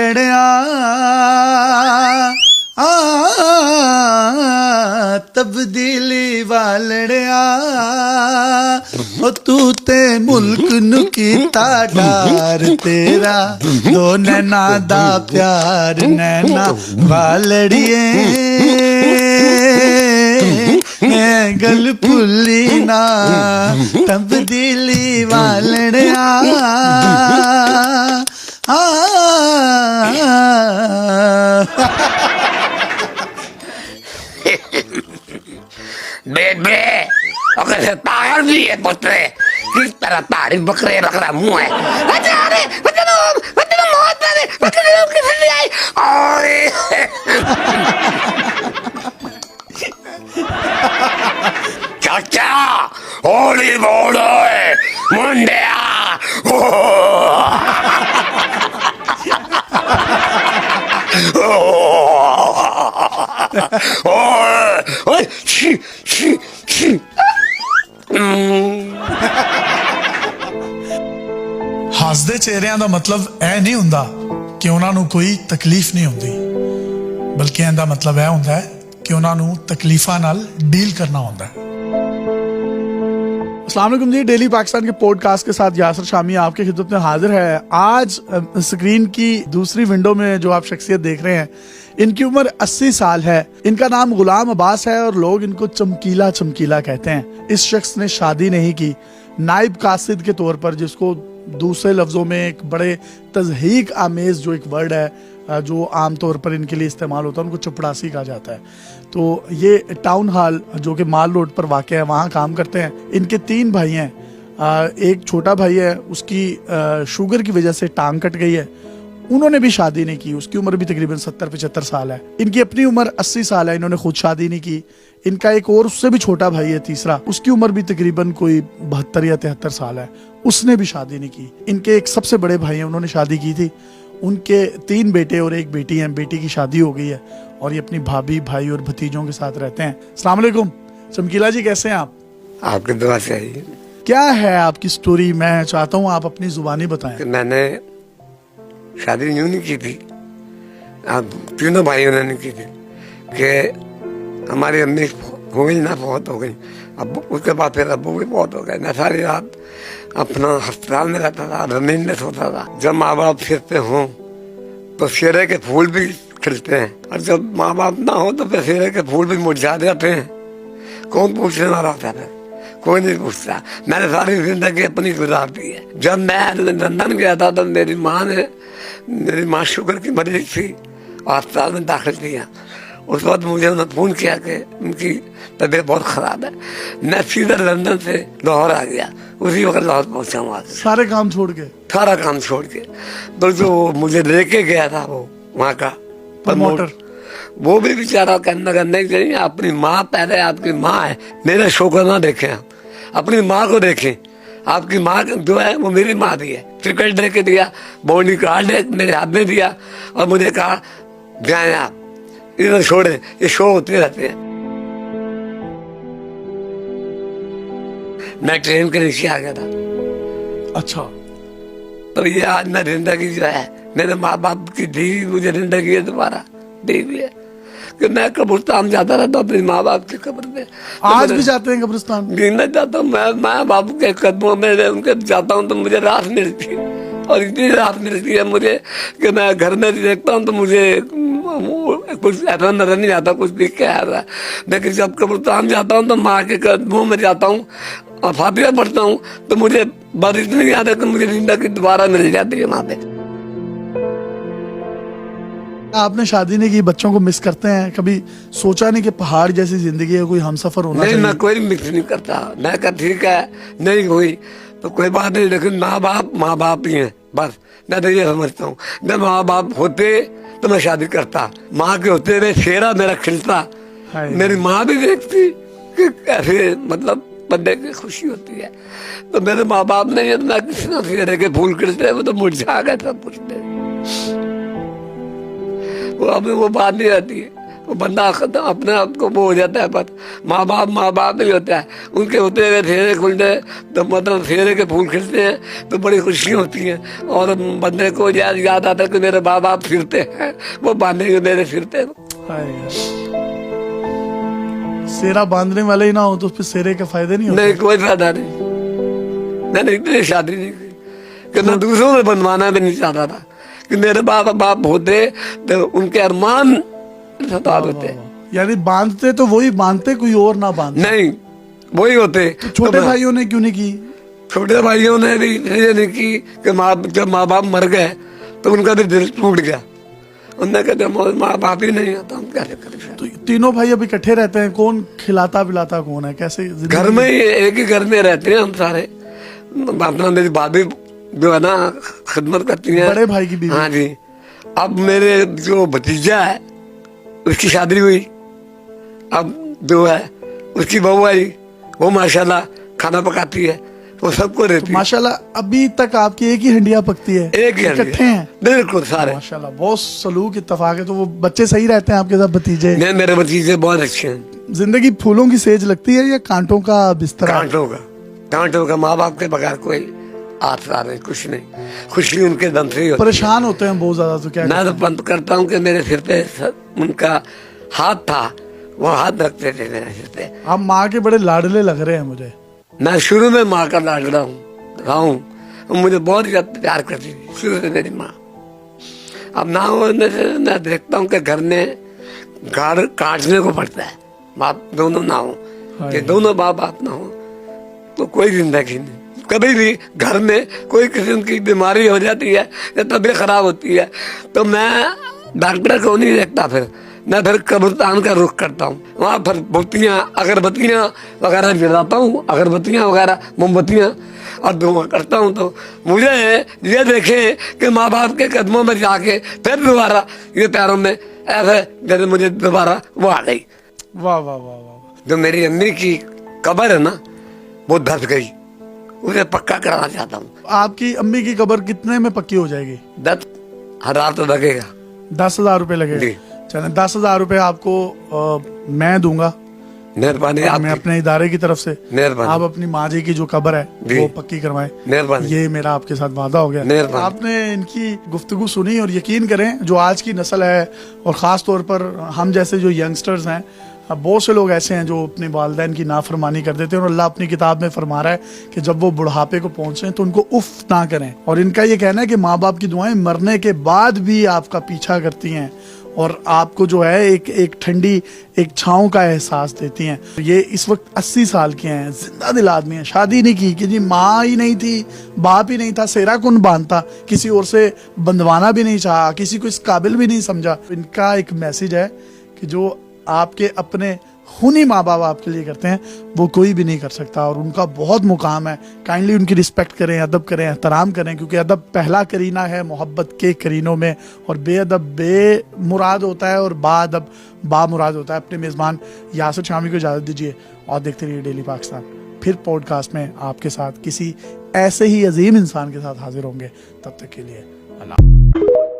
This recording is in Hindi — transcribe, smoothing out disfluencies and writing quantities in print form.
वालड़िया तब्दीली वालड़िया ओ तू ते मुल्क नु कीता डार तेरा दो नैना दा प्यार नैना वालड़िए गल भुल्ली ना तब्दीली वालड़िया बेबे अगर तार भी है पुत्र किस तरह तारी बकरे बकरा मुंह है अरे बच्चा मौत दे बच्चा किसने आई ओए चाचा होली बोलो मुंडिया ओए छी छी छी ਹੱਸਦੇ ਚਿਹਰਿਆਂ ਦਾ ਮਤਲਬ ਇਹ ਨਹੀਂ ਹੁੰਦਾ ਕਿ ਉਹਨਾਂ ਨੂੰ ਕੋਈ ਤਕਲੀਫ ਨਹੀਂ ਹੁੰਦੀ ਬਲਕਿ ਇਹਦਾ ਮਤਲਬ ਇਹ ਹੁੰਦਾ ਹੈ कि उन्होंने तकलीफा नाल डील करना होता है। अस्सलाम वालेकुम जी, डेली पाकिस्तान के पॉडकास्ट के साथ यासर शामी आपके खिदमत में हाजिर है। आज स्क्रीन की दूसरी विंडो में जो आप शख्सियत देख रहे हैं, इनकी उम्र 80 साल है। इनका नाम गुलाम अब्बास है और लोग इनको चमकीला चमकीला कहते हैं। इस शख्स ने शादी नहीं की। नाइब कासिद के तौर पर, जिसको दूसरे लफ्जों में एक बड़े तज़हीक आमेज जो एक वर्ड है जो आम तौर पर इनके लिए इस्तेमाल होता है, उनको चपड़ासी कहा जाता है। तो ये टाउन हॉल जो कि माल रोड पर वाक़ है, वहाँ काम करते हैं। इनके 3 भाई हैं। एक छोटा भाई है, उसकी शुगर की वजह से टांग कट गई है। उन्होंने भी शादी नहीं की। उसकी उम्र भी तकरीबन 70-75 साल है। इनकी अपनी उम्र 80 साल है। इन्होंने खुद शादी नहीं की। इनका एक और उससे भी छोटा भाई है, तीसरा, उसकी उम्र भी तकरीबन कोई 72 या 73 साल है। उसने भी शादी नहीं की। इनके एक सबसे बड़े भाई हैं, उन्होंने शादी की थी। उनके 3 बेटे और 1 बेटी हैं। बेटी की शादी हो गई है और ये अपनी भाभी, भाई और भतीजों के साथ रहते हैं। अस्सलाम वालेकुम चमकीला जी, कैसे हैं आप? आपकी दुआ चाहिए। क्या है आपकी स्टोरी? मैं चाहता हूँ आप अपनी जुबानी बताएं। मैंने शादी यूं नहीं की थी, आप तीनों भाइयों ने नहीं की थी कि हमारी अम्मी हो गई ना, बहुत हो गई। अब उसके बाद फिर अब्बू भी बहुत हो गए। मैं सारी रात अपना अस्पताल में रहता था, जमीन में सोता था। जब माँ बाप फिरते हों तो शेरे के फूल भी खिलते हैं, और जब माँ बाप ना हो तो फिर शेरे के फूल भी मुरझा जाते हैं। कौन पूछने वाला था? फिर कोई नहीं पूछता। मैंने सारी जिंदगी अपनी गुजार दी है। जब मैं लंदन गया था तो मेरी माँ शुगर की मरीज थी और अस्पताल में दाखिल किया। उस वक्त मुझे उन्होंने फोन किया कि उनकी तबीयत बहुत खराब है। मैं सीधा लंदन से लाहौर आ गया। उसी वक्त लाहौर पहुंचा वहाँ से, सारा काम छोड़ के। तो जो मुझे लेके गया था वो वहाँ का प्रमोटर, वो भी बेचारा कहना नहीं चाहिए, अपनी माँ पहले, आपकी माँ है, मेरा शोकर ना देखें, आप अपनी माँ को देखें। आपकी माँ जो है वो मेरी माँ भी है। टिकट दे के दिया, बॉडी कार्ड मेरे हाथ में दिया और मुझे कहा जाए आप, इधर छोड़े, ये शो होते रहते हैं। मैं ट्रेन के नीचे आ गया था। अच्छा। तो ये आज मैं जिंदगी जो है, मेरे माँ बाप की दी मुझे जिंदगी है, दोबारा दी हुई है कि मैं कब्रिस्तान जाता रहता अपने माँ बाप की कब्र पे। आज भी जाते हैं कब्रिस्तान? मैं जाता हूँ, मैं माँ बाप के कदमों में उनके जाता हूँ तो मुझे राहत मिलती है, और इतनी राहत मिलती है मुझे कि मैं घर में देखता हूँ तो मुझे कुछ ऐसा नजर नहीं आता, कुछ दिख के आ रहा है। लेकिन जब कब्रिस्तान जाता हूँ तो माँ के कदमों में जाता हूँ और फातिहा पढ़ता हूँ तो मुझे बात इतनी याद है कि मुझे जिंदगी दोबारा मिल जाती है वहाँ पे। आपने शादी नहीं की, बच्चों को मिस करते हैं? कभी सोचा नहीं कि पहाड़ जैसी जिंदगी है, कोई हमसफर होना चाहिए? मैं कोई मिस नहीं करता। मैं कहा ठीक है, नहीं हुई तो कोई बात नहीं, लेकिन माँ बाप ही हैं बस। मैं तो ये समझता हूँ, जब माँ बाप होते तो मैं शादी करता। माँ के होते हुए चेहरा मेरा खिलता, मेरी माँ भी देखती कि कैसे मतलब बंदे की खुशी होती है। तो मेरे माँ बाप ने ये ना किसी ना चेहरे के फूल खिलते, वो तो मुरझा गए सब कुछ। वो अभी वो बात नहीं आती है, वो बंदा अपने आप को वो हो जाता है। बस माँ बाप नहीं होता है, उनके होते हुए फेरे खुलते तो मतलब फेरे के फूल खिलते हैं तो बड़ी खुशी होती है। और बंदे को याद आता है कि मेरे माँ बाप फिरते हैं, वो बांधेंगे मेरे फिरते हैं। सेरा बांधने वाले ही ना हो तो फिर सेरे के फायदे नहीं होते? नहीं, कोई फायदा नहीं। मैंने इतनी शादी नहीं की कि मैं दूसरों में बनवाना भी नहीं चाहता था कि मेरे बाप होते तो उनके अरमान सता होते। यानी बांधते तो वही बांधते, कोई और ना बांधते? नहीं, वही होते। तो छोटे भाइयों ने क्यों नहीं की? छोटे भाइयों ने भी ये नहीं की कि जब माँ बाप मर गए तो उनका भी दिल टूट गया। उन्होंने कहा जब माँ बाप ही नहीं है तो हम क्या करें। तो तीनों भाई अब इकट्ठे रहते हैं, कौन खिलाता पिलाता कौन है, कैसे? घर में ही एक ही घर में रहते हैं हम सारे। अपना मेरी भाभी जो है ना खिदमत करती है, बड़े भाई की बीवी। हाँ जी। अब मेरे जो भतीजा है उसकी शादी हुई, अब जो है उसकी बहू आई, वो माशाल्लाह खाना पकाती है, वो सबको रहती तो माशाल्लाह अभी तक आपकी एक ही हंडिया पकती है? एक ही इकट्ठे हैं बिल्कुल सारे। माशाल्लाह, बहुत सलूक इत्तेफाक है। तो वो बच्चे सही रहते हैं आपके साथ, भतीजे? नहीं, मेरे भतीजे बहुत अच्छे हैं। जिंदगी फूलों की सेज लगती है या कांटों का बिस्तर? कांटों का माँ बाप के बगैर कोई आसरा नहीं, कुछ नहीं। खुशी उनके दम से ही होती है। परेशान होते हैं बहुत ज्यादा तो क्या? मैं तो बंद करता हूँ कि मेरे सिर पे उनका हाथ था, वो हाथ रखते थे मेरे सिर पे। आप माँ के बड़े लाडले लग रहे हैं मुझे। मैं शुरू में माँ का लाडला हूँ, मुझे बहुत ज्यादा प्यार करती थी शुरू से मेरी माँ। अब ना होने से मैं देखता हूँ कि घर में घर काटने को पड़ता है, बाप दोनों ना हो, कि दोनों बाप ना हो तो कोई जिंदगी नहीं। कभी भी घर में कोई किस्म की बीमारी हो जाती है या तबीयत खराब होती है तो मैं डॉक्टर को नहीं देखता, मैं फिर कब्रिस्तान का रुख करता हूँ। वहाँ पर अगरबत्तियाँ वगैरह जलाता हूँ, अगरबत्तियाँ वगैरह मोमबत्तियाँ, और दुआ करता हूँ। तो मुझे ये देखे कि माँ बाप के कदमों में जाके फिर दोबारा ये पैरों में ऐसे जैसे मुझे दोबारा वो आ गई। वाह वाह वाह वाह। जो मेरी अम्मी की कब्र है ना वो धस गई, उसे पक्का कराना चाहता हूँ। आपकी अम्मी की कब्र कितने में पक्की हो जाएगी? 10,000 तो लगेगा। 10,000 रुपए लगेगा? चलें, 10,000 रुपए आपको मैं दूंगा, मेहरबानी। मैं अपने इदारे की तरफ से। मेहरबानी। आप अपनी माँ जी की जो कब्र है वो पक्की करवाएं। मेहरबानी। ये मेरा आपके साथ वादा हो गया। आपने इनकी गुफ्तगू सुनी और यकीन करें जो आज की नस्ल है और ख़ास तौर पर हम जैसे जो यंगस्टर्स हैं, बहुत से लोग ऐसे हैं जो अपने वालिदैन की नाफरमानी कर देते हैं। और अल्लाह अपनी किताब में फरमा रहा है कि जब वो बुढ़ापे को पहुंचे तो उनको उफ ना करें। और इनका ये कहना है कि माँ बाप की दुआएं मरने के बाद भी आपका पीछा करती हैं और आपको जो है एक ठंडी एक छाँव का एहसास देती हैं। ये इस वक्त 80 साल के हैं, जिंदा दिल आदमी हैं, शादी नहीं की कि जी माँ ही नहीं थी, बाप ही नहीं था, सेरा कौन बांधता, किसी और से बंधवाना भी नहीं चाहा, किसी को इस काबिल भी नहीं समझा। इनका एक मैसेज है कि जो आपके अपने खूनी माँ बाप आपके लिए करते हैं वो कोई भी नहीं कर सकता और उनका बहुत मुकाम है। काइंडली उनकी रिस्पेक्ट करें, अदब करें, एहतराम करें, क्योंकि अदब पहला करीना है मोहब्बत के करीनों में। और बेअदब बेमुराद होता है और बाअदब बामुराद होता है। अपने मेज़बान यासिर शामी को इजाज़त दीजिए और देखते रहिए डेली पाकिस्तान। फिर पॉडकास्ट में आपके साथ किसी ऐसे ही अजीम इंसान के साथ हाजिर होंगे। तब तक के लिए अल्लाह।